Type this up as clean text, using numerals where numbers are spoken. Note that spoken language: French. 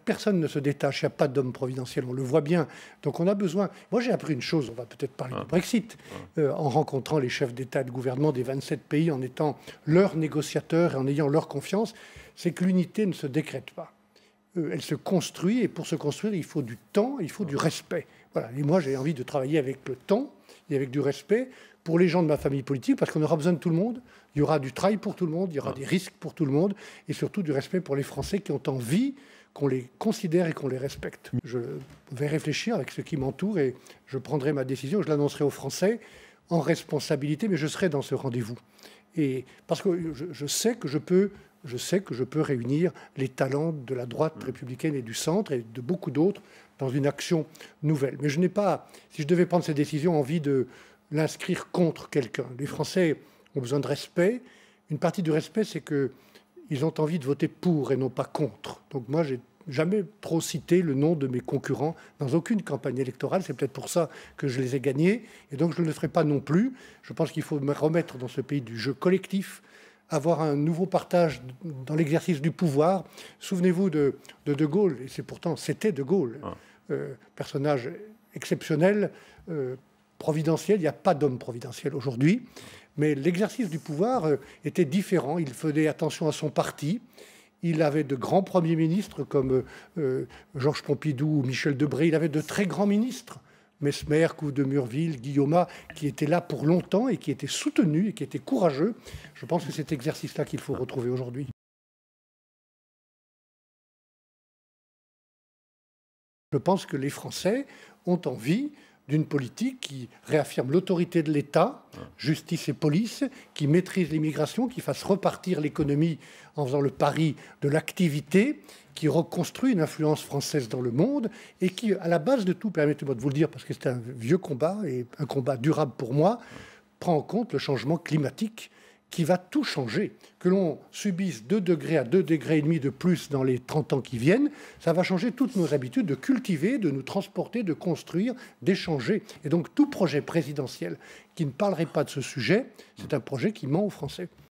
Personne ne se détache, il n'y a pas d'homme providentiel, on le voit bien. Donc on a besoin... Moi j'ai appris une chose, on va peut-être parler du Brexit, en rencontrant les chefs d'État et de gouvernement des 27 pays, en étant leurs négociateurs et en ayant leur confiance, c'est que l'unité ne se décrète pas. Elle se construit, et pour se construire, il faut du temps, il faut du respect. Voilà. Et moi j'ai envie de travailler avec le temps et avec du respect pour les gens de ma famille politique, parce qu'on aura besoin de tout le monde. Il y aura du travail pour tout le monde, il y aura des risques pour tout le monde, et surtout du respect pour les Français qui ont envie qu'on les considère et qu'on les respecte. Je vais réfléchir avec ce qui m'entoure et je prendrai ma décision. Je l'annoncerai aux Français en responsabilité, mais je serai dans ce rendez-vous. Et parce que je sais que je peux réunir les talents de la droite républicaine et du centre et de beaucoup d'autres dans une action nouvelle. Mais je n'ai pas, si je devais prendre cette décision, envie de l'inscrire contre quelqu'un. Les Français ont besoin de respect. Une partie du respect, c'est qu'ils ont envie de voter pour et non pas contre. Donc moi, j'ai jamais trop cité le nom de mes concurrents dans aucune campagne électorale. C'est peut-être pour ça que je les ai gagnés. Et donc je ne le ferai pas non plus. Je pense qu'il faut me remettre dans ce pays du jeu collectif, avoir un nouveau partage dans l'exercice du pouvoir. Souvenez-vous de De Gaulle, et c'était De Gaulle, personnage exceptionnel, providentiel. Il n'y a pas d'homme providentiel aujourd'hui. Mais l'exercice du pouvoir était différent. Il faisait attention à son parti. Il avait de grands premiers ministres comme Georges Pompidou ou Michel Debré. Il avait de très grands ministres, Mesmer, Couve de Murville, Guillaumat, qui étaient là pour longtemps et qui étaient soutenus et qui étaient courageux. Je pense que c'est cet exercice-là qu'il faut retrouver aujourd'hui. Je pense que les Français ont envie d'une politique qui réaffirme l'autorité de l'État, justice et police, qui maîtrise l'immigration, qui fasse repartir l'économie en faisant le pari de l'activité, qui reconstruit une influence française dans le monde et qui, à la base de tout, permettez-moi de vous le dire parce que c'est un vieux combat et un combat durable pour moi, prend en compte le changement climatique qui va tout changer. Que l'on subisse 2 degrés à 2,5 degrés de plus dans les 30 ans qui viennent, ça va changer toutes nos habitudes de cultiver, de nous transporter, de construire, d'échanger. Et donc tout projet présidentiel qui ne parlerait pas de ce sujet, c'est un projet qui ment aux Français.